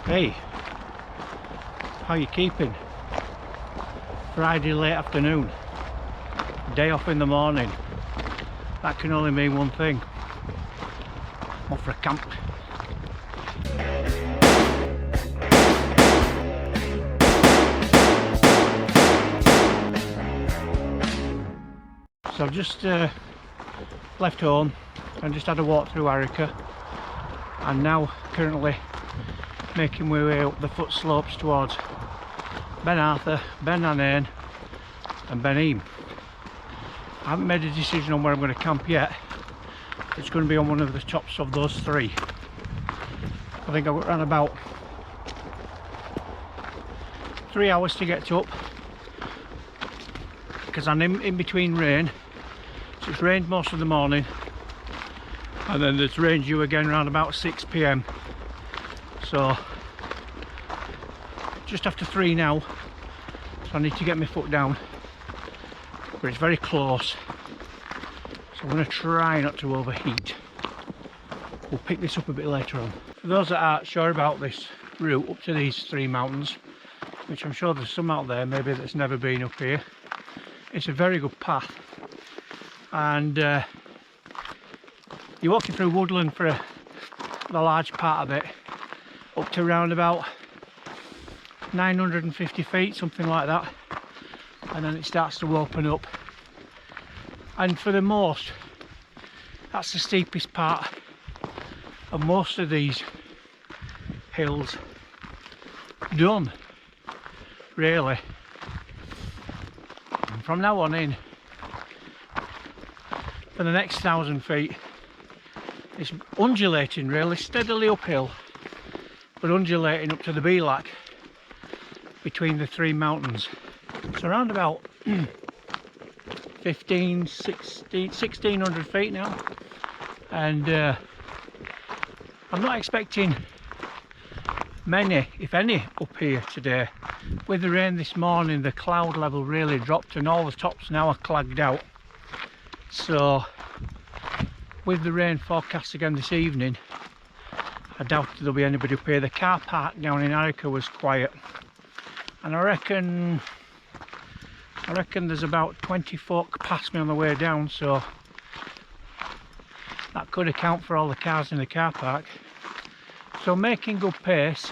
Hey, how you keeping? Friday late afternoon, day off in the morning. That can only mean one thing. I'm off for a camp. So I've just left home and just had a walk through Arrochar, and now currently making my way up the foot slopes towards Ben Arthur, Ben Anane and Ben Eam. I haven't made a decision on where I'm going to camp yet. It's going to be on one of the tops of those three. I think I've got around about 3 hours to get up, because I'm in between rain. So it's rained most of the morning, and then there's rain due again around about 6 PM. So just after 3 now, so I need to get my foot down, but it's very close, so I'm going to try not to overheat. We'll pick this up a bit later on. For those that aren't sure about this route up to these 3 mountains, which I'm sure there's some out there maybe that's never been up here, it's a very good path, and you're walking through woodland for the large part of it, up to around about 950 feet, something like that, and then it starts to open up, and for the most, that's the steepest part of most of these hills done, really. And from now on in, for the next 1,000 feet, it's undulating really, steadily uphill, but undulating up to the Belak between the 3 mountains. It's around about 1,600 feet now, and I'm not expecting many, if any, up here today. With the rain this morning, the cloud level really dropped and all the tops now are clagged out. So with the rain forecast again this evening, I doubt there'll be anybody up here. The car park down in Arrochar was quiet, and I reckon there's about 20 folk past me on the way down, so that could account for all the cars in the car park. So making good pace.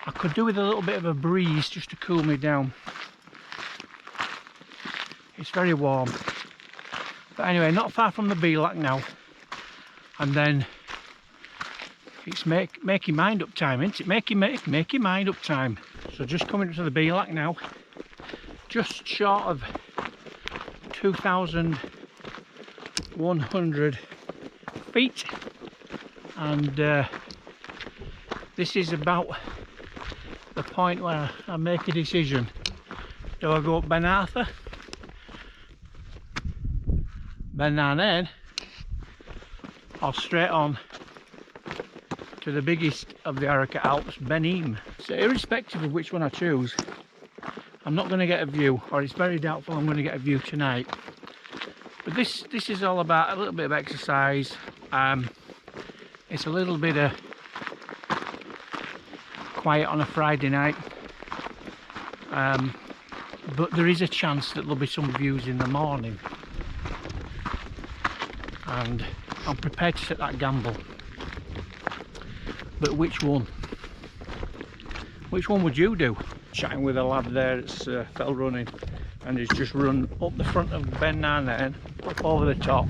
I could do with a little bit of a breeze just to cool me down. It's very warm. But anyway, not far from the Belak now, and then it's make your mind up time, isn't it? Make your mind up time. So just coming up to the Belak now, just short of 2,100 feet, and this is about the point where I make a decision. Do I go up Ben Arthur, Ben Anane, or straight on to the biggest of the Arrochar Alps, Ben Eam? So irrespective of which one I choose, I'm not going to get a view, or it's very doubtful I'm going to get a view tonight. But this is all about a little bit of exercise. It's a little bit of quiet on a Friday night, but there is a chance that there'll be some views in the morning, and I'm prepared to take that gamble. But which one? Which one would you do? Chatting with a lad there that's fell running, and he's just run up the front of Ben Anane, up over the top,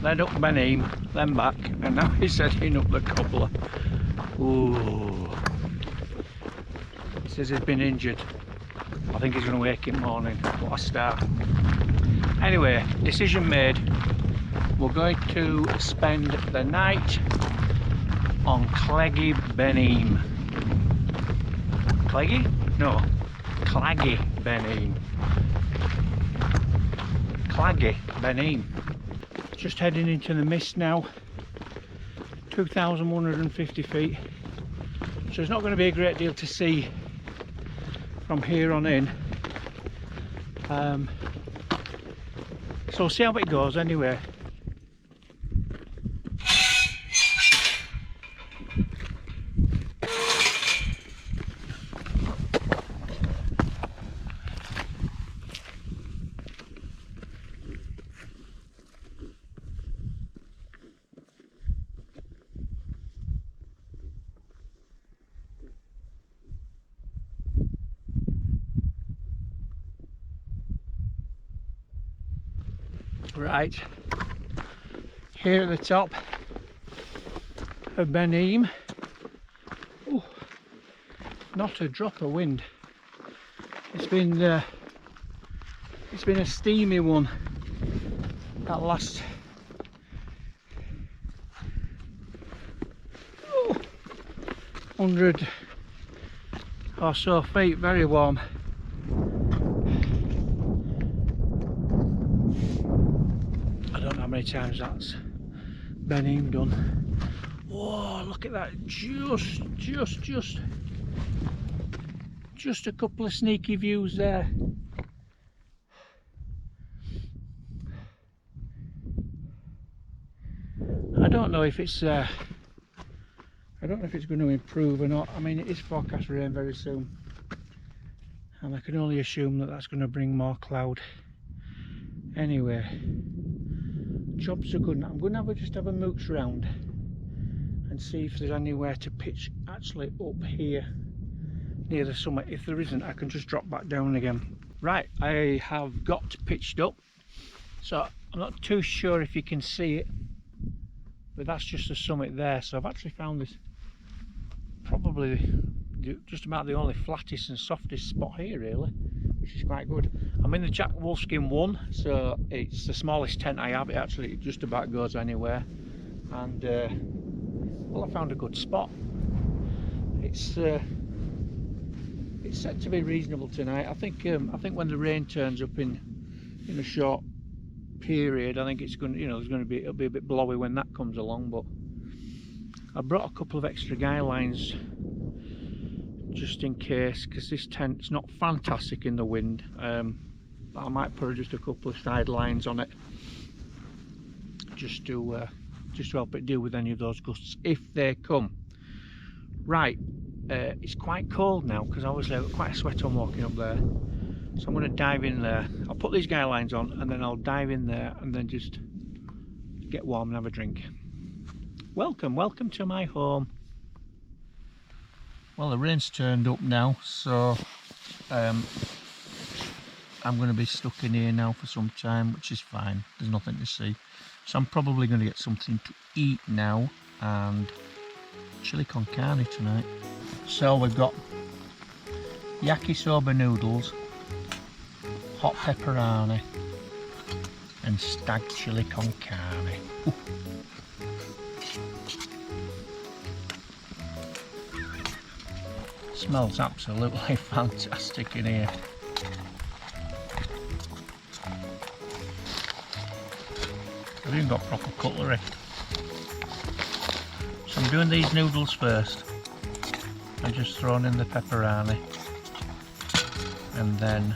then up Ben Eam, then back, and now he's heading up the cobbler. Ooh. He says he's been injured. I think he's going to wake in the morning. What a start. Anyway, decision made. We're going to spend the night on Cleggy Ben Eam. Cleggy? No, Claggy Ben Eam. Claggy Ben Eam. Just heading into the mist now. 2,150 feet. So there's not going to be a great deal to see from here on in. So we'll see how it goes anyway. Right, here at the top of Ben Eam. Ooh, not a drop of wind. It's been a steamy one that last 100 or so feet, very warm. I don't know how many times that's Ben Eam done. Whoa, look at that, just a couple of sneaky views there. I don't know if it's going to improve or not. I mean, it is forecast rain very soon, and I can only assume that that's going to bring more cloud. Anyway, jobs are good. I'm going to just have a mooch round and see if there's anywhere to pitch actually up here near the summit. If there isn't, I can just drop back down again. Right, I have got pitched up, so I'm not too sure if you can see it, but that's just the summit there. So I've actually found this probably just about the only flattest and softest spot here really, which is quite good. I'm in the Jack Wolfskin 1, so it's the smallest tent I have. It actually just about goes anywhere, and well, I found a good spot. It's set to be reasonable tonight. I think when the rain turns up in a short period, I think it's going to, it'll be a bit blowy when that comes along. But I brought a couple of extra guy lines just in case, because this tent's not fantastic in the wind. But I might put just a couple of side lines on it just to help it deal with any of those gusts if they come. Right, it's quite cold now because obviously I've got quite a sweat on walking up there, so I'm going to dive in there. I'll put these guy lines on and then I'll dive in there and then just get warm and have a drink. Welcome to my home. Well, the rain's turned up now, so I'm going to be stuck in here now for some time, which is fine. There's nothing to see, so I'm probably going to get something to eat now and chili con carne tonight. So we've got yakisoba noodles, hot pepperoni and stag chili con carne. Ooh. Smells absolutely fantastic in here. I've even got proper cutlery. So I'm doing these noodles first. I'm just throwing in the pepperoni, and then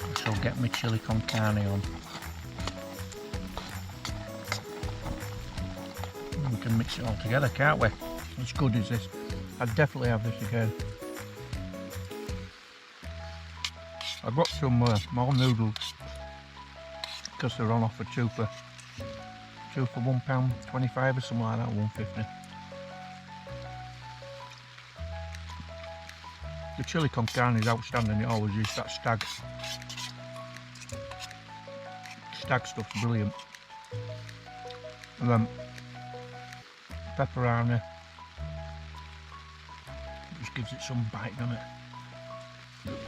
I shall get my chili con carne on. We can mix it all together, can't we? As good as this. I'd definitely have this again. I got some more noodles because they're on offer two for £1.25 or something like that, £1.50. The chili con carne is outstanding. It always is. That stag stuff's brilliant. And then pepperoni just gives it some bite, doesn't it?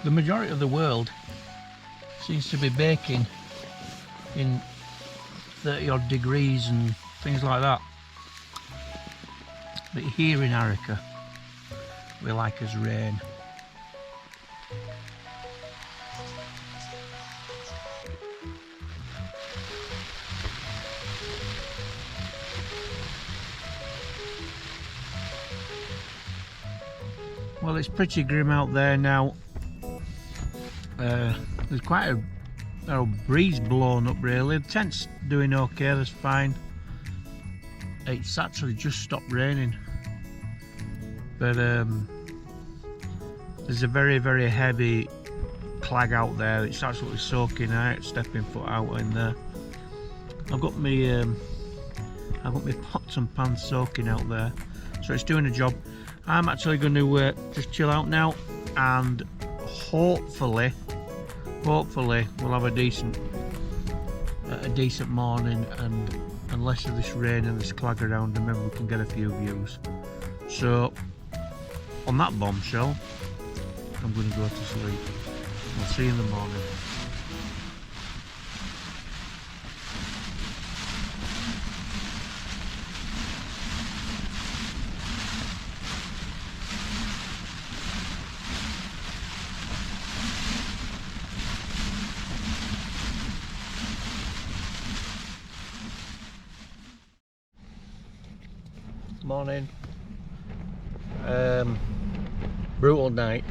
The majority of the world seems to be baking in 30 odd degrees and things like that, but here in Arrochar we like us rain. Well, it's pretty grim out there now. There's quite a breeze blowing up really. The tent's doing okay, that's fine. It's actually just stopped raining. But there's a very, very heavy clag out there. It's absolutely soaking out, stepping foot out in there. I've got my pots and pans soaking out there. So it's doing a job. I'm actually going to just chill out now, and hopefully we'll have a decent a decent morning and less of this rain and this clag around, and maybe we can get a few views. So on that bombshell, I'm going to go to sleep. I'll see you in the morning. Morning. Brutal night,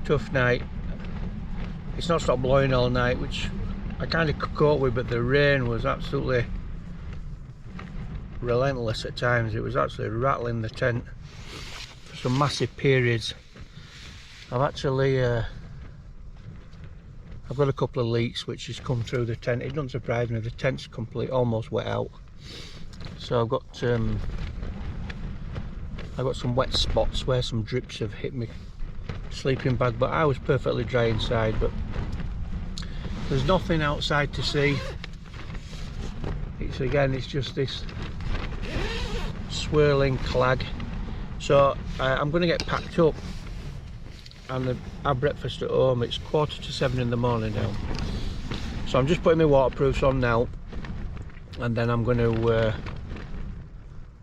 tough night. It's not stopped blowing all night, which I kind of cope with, but the rain was absolutely relentless at times. It was actually rattling the tent for some massive periods. I've actually I've got a couple of leaks which has come through the tent. It doesn't surprise me, the tent's almost wet out. So I've got some wet spots where some drips have hit me sleeping bag, but I was perfectly dry inside. But there's nothing outside to see. It's just this swirling clag. So I'm going to get packed up and have breakfast at home. It's 6:45 in the morning now, so I'm just putting my waterproofs on now, and then I'm going to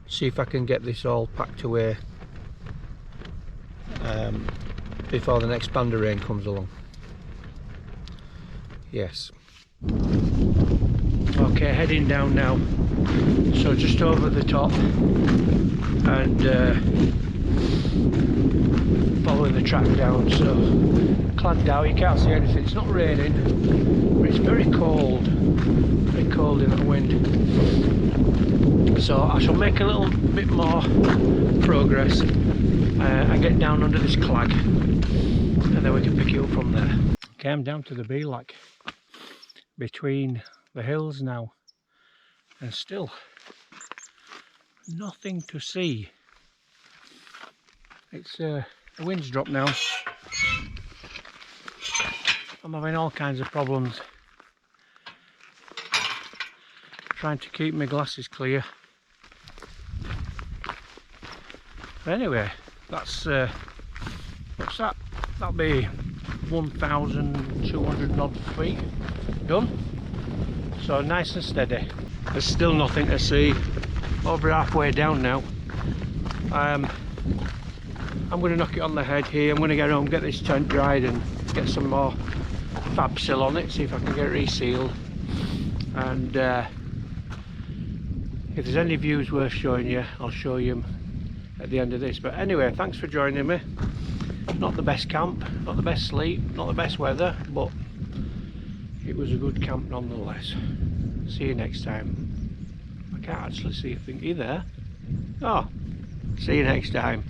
see if I can get this all packed away before the next band of rain comes along. Yes. Okay, heading down now. So just over the top and following the track down. So clagged out, you can't see anything. It's not raining, but it's very cold in the wind. So I shall make a little bit more progress and get down under this clag, and then we can pick it up from there. Okay, I'm down to the Beelac between the hills now, and still nothing to see. It's the wind's dropped now. I'm having all kinds of problems trying to keep my glasses clear. Anyway, that's what's that? That'll be 1,200 odd feet done. So nice and steady. There's still nothing to see. Over halfway down now. I'm going to knock it on the head here. I'm going to get home, get this tent dried, and get some more fab seal on it. See if I can get it resealed. And if there's any views worth showing you, I'll show you them at the end of this. But anyway, thanks for joining me. Not the best camp, not the best sleep, not the best weather, but it was a good camp nonetheless. See you next time. I can't actually see a thing. Are you there? Oh, see you next time.